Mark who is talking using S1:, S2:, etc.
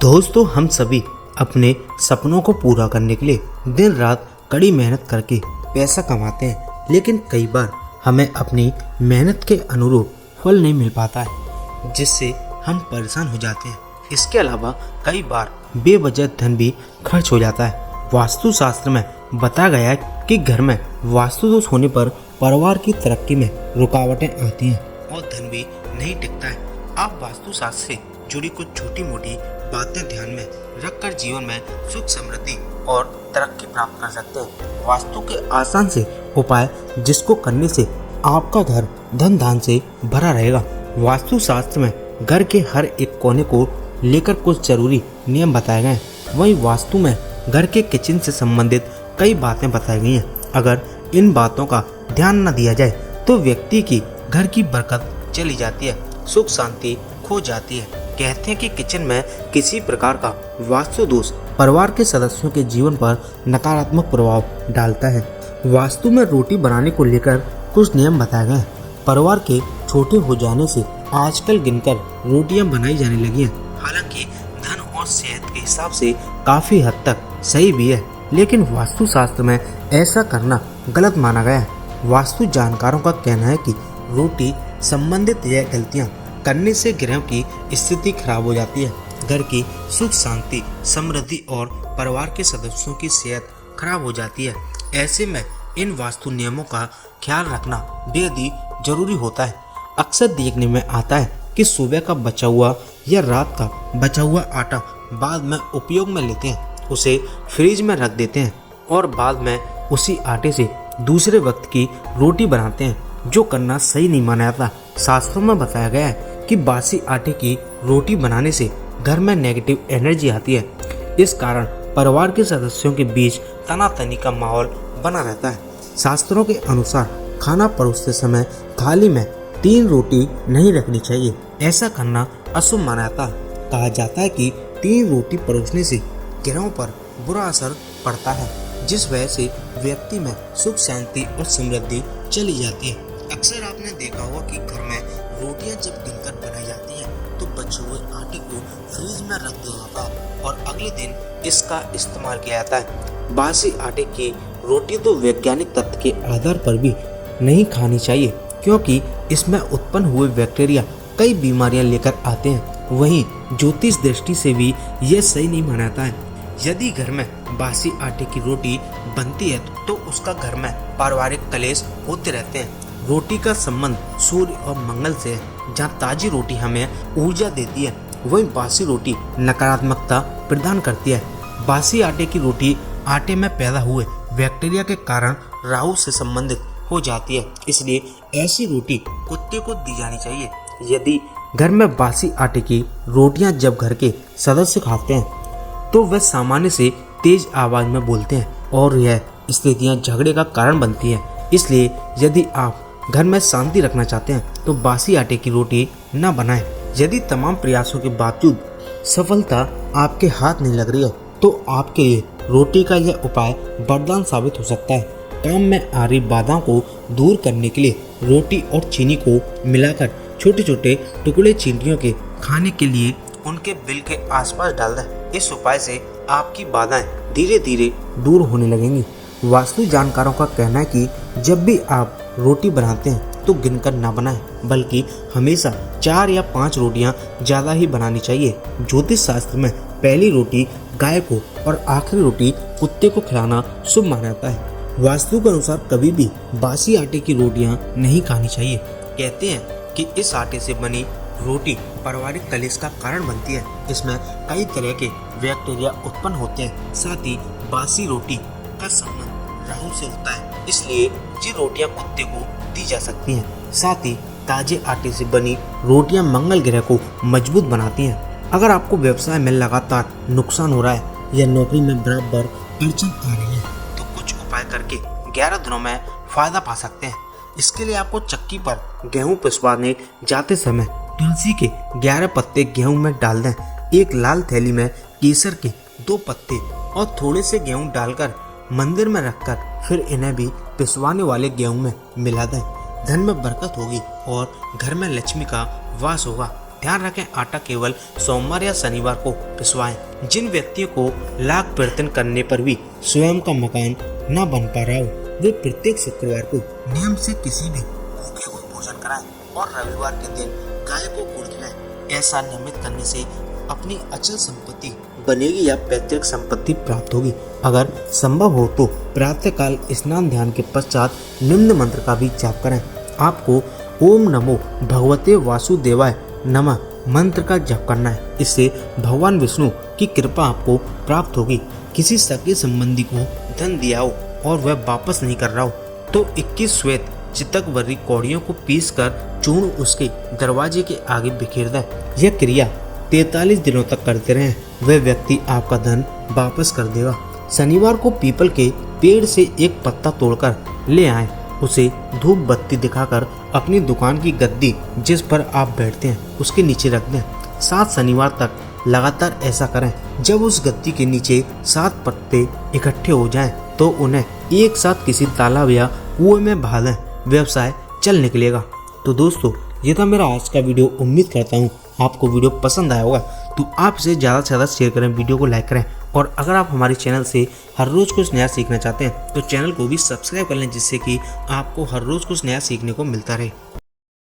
S1: दोस्तों, हम सभी अपने सपनों को पूरा करने के लिए दिन रात कड़ी मेहनत करके पैसा कमाते हैं, लेकिन कई बार हमें अपनी मेहनत के अनुरूप फल नहीं मिल पाता है, जिससे हम परेशान हो जाते हैं। इसके अलावा कई बार बेवजह धन भी खर्च हो जाता है। वास्तुशास्त्र में बताया गया है कि घर में वास्तु दोष होने पर परिवार की तरक्की में रुकावटें आती हैं और धन भी नहीं टिकता है। आप वास्तुशास्त्र से जुड़ी कुछ छोटी मोटी बातें ध्यान में रखकर जीवन में सुख, समृद्धि और तरक्की प्राप्त कर सकते हैं। वास्तु के आसान से उपाय जिसको करने से आपका घर धन धान से भरा रहेगा। वास्तुशास्त्र में घर के हर एक कोने को लेकर कुछ जरूरी नियम बताए गए हैं। वहीं वास्तु में घर के किचन से संबंधित कई बातें बताई गई हैं। अगर इन बातों का ध्यान न दिया जाए तो व्यक्ति की घर की बरकत चली जाती है, सुख शांति खो जाती है। कहते हैं कि किचन में किसी प्रकार का वास्तु दोष परिवार के सदस्यों के जीवन पर नकारात्मक प्रभाव डालता है। वास्तु में रोटी बनाने को लेकर कुछ नियम बताए गए हैं। परिवार के छोटे हो जाने से आजकल गिनकर रोटियां बनाई जाने लगी हैं। हालांकि धन और सेहत के हिसाब से काफी हद तक सही भी है, लेकिन वास्तुशास्त्र में ऐसा करना गलत माना गया है। वास्तु जानकारों का कहना है कि रोटी संबंधित यह गलतियां करने से ग्रहों की स्थिति खराब हो जाती है, घर की सुख शांति, समृद्धि और परिवार के सदस्यों की सेहत खराब हो जाती है। ऐसे में इन वास्तु नियमों का ख्याल रखना बेहद ही जरूरी होता है। अक्सर देखने में आता है कि सुबह का बचा हुआ या रात का बचा हुआ आटा बाद में उपयोग में लेते हैं, उसे फ्रिज में रख देते हैं और बाद में उसी आटे से दूसरे वक्त की रोटी बनाते हैं, जो करना सही नहीं माना जाता। शास्त्रों में बताया गया है कि बासी आटे की रोटी बनाने से घर में नेगेटिव एनर्जी आती है। इस कारण परिवार के सदस्यों के बीच तनातनी का माहौल बना रहता है। शास्त्रों के अनुसार खाना परोसते समय थाली में 3 रोटी नहीं रखनी चाहिए। ऐसा करना अशुभ माना जाता है। कहा जाता है कि 3 रोटी परोसने से ग्रहों पर बुरा असर पड़ता है, जिस वजह से व्यक्ति में सुख शांति और समृद्धि चली जाती है। अक्सर आपने देखा होगा कि घर में रोटियां जब गिनकर बनाई जाती हैं तो बचे हुए आटे को फ्रिज में रख दिया जाता है और अगले दिन इसका इस्तेमाल किया जाता है। बासी आटे की रोटी तो वैज्ञानिक तथ्य के आधार पर भी नहीं खानी चाहिए, क्योंकि इसमें उत्पन्न हुए बैक्टीरिया कई बीमारियां लेकर आते हैं। वहीं ज्योतिष दृष्टि से भी यह सही नहीं माना जाता है। यदि घर में बासी आटे की रोटी बनती है तो उसका घर में पारिवारिक कलेश होते रहते हैं। रोटी का संबंध सूर्य और मंगल से है। जहाँ ताजी रोटी हमें ऊर्जा देती है, वहीं बासी रोटी नकारात्मकता प्रदान करती है। बासी आटे की रोटी आटे में पैदा हुए बैक्टीरिया के कारण राहु से संबंधित हो जाती है, इसलिए ऐसी रोटी कुत्ते को दी जानी चाहिए। यदि घर में बासी आटे की रोटियां जब घर के सदस्य खाते हैं तो वह सामान्य से तेज आवाज में बोलते हैं और यह स्थितियां झगड़े का कारण बनती है। इसलिए यदि आप घर में शांति रखना चाहते हैं तो बासी आटे की रोटी न बनाएं। यदि तमाम प्रयासों के बावजूद सफलता आपके हाथ नहीं लग रही है तो आपके लिए रोटी का यह उपाय वरदान साबित हो सकता है। काम में आ रही बाधाओं को दूर करने के लिए रोटी और चीनी को मिलाकर छोटे छोटे टुकड़े चींटियों के खाने के लिए उनके बिल के आसपास डाल दें। इस उपाय से आपकी बाधाएं धीरे धीरे दूर होने लगेंगी। वास्तु जानकारों का कहना है कि जब भी आप रोटी बनाते हैं तो गिनकर ना बनाएं, बल्कि हमेशा 4 या 5 रोटियां ज़्यादा ही बनानी चाहिए। ज्योतिष शास्त्र में पहली रोटी गाय को और आखिरी रोटी कुत्ते को खिलाना शुभ माना जाता है। वास्तु के अनुसार कभी भी बासी आटे की रोटियां नहीं खानी चाहिए। कहते हैं कि इस आटे से बनी रोटी पारिवारिक कलेश का कारण बनती है। इसमें कई तरह के बैक्टीरिया उत्पन्न होते हैं। साथ ही बासी रोटी का संबंध राहु से होता है, इसलिए ये रोटियां कुत्ते को दी जा सकती हैं। साथ ही ताजे आटे से बनी रोटियां मंगल ग्रह को मजबूत बनाती हैं। अगर आपको व्यवसाय में लगातार नुकसान हो रहा है या नौकरी में बराबर अड़चन आ रही है तो कुछ उपाय करके 11 दिनों में फायदा पा सकते हैं। इसके लिए आपको चक्की पर गेहूं पिसवाने जाते समय तुलसी के 11 पत्ते गेहूं में डाल दें। एक लाल थैली में केसर के 2 पत्ते और थोड़े से गेहूं डालकर मंदिर में रखकर फिर इन्हें भी पिसवाने वाले गेहूं में मिला दें। धन में बरकत होगी और घर में लक्ष्मी का वास होगा। ध्यान रखें आटा केवल सोमवार या शनिवार को पिसवाएं। जिन व्यक्तियों को लाख प्रयत्न करने पर भी स्वयं का मकान न बन पा रहा हो वे प्रत्येक शुक्रवार को नियम से किसी भी भूखे को भोजन कराएं और रविवार के दिन गाय को गुड़ खिलाएं। ऐसा नियमित करने से अपनी अचल संपत्ति बनेगी या पैतृक संपत्ति प्राप्त होगी। अगर संभव हो तो प्रातःकाल स्नान ध्यान के पश्चात निम्न मंत्र का भी जाप करें। आपको ओम नमो भगवते वासुदेवाय नमः मंत्र का जप करना है। इससे भगवान विष्णु की कृपा आपको प्राप्त होगी। किसी सगे संबंधी को धन दिया हो और वह वापस नहीं कर रहा हो तो 21 श्वेत चितक वर्री कौड़ियों को पीसकर चूर्ण उसके दरवाजे के आगे बिखेर दें। यह क्रिया 43 दिनों तक करते रहें, वह व्यक्ति आपका धन वापस कर देगा। शनिवार को पीपल के पेड़ से एक पत्ता तोड़कर ले आएं। उसे धूप बत्ती दिखाकर अपनी दुकान की गद्दी जिस पर आप बैठते हैं उसके नीचे रख दें। 7 शनिवार तक लगातार ऐसा करें। जब उस गद्दी के नीचे 7 पत्ते इकट्ठे हो जाएं, तो उन्हें एक साथ किसी तालाब या कुएं में बहा दें। व्यवसाय चल निकलेगा। तो दोस्तों, ये था मेरा आज का वीडियो। उम्मीद करता हूँ आपको वीडियो पसंद आया होगा। तो आप इसे ज़्यादा से ज़्यादा शेयर करें, वीडियो को लाइक करें और अगर आप हमारे चैनल से हर रोज़ कुछ नया सीखना चाहते हैं तो चैनल को भी सब्सक्राइब कर लें, जिससे कि आपको हर रोज़ कुछ नया सीखने को मिलता रहे।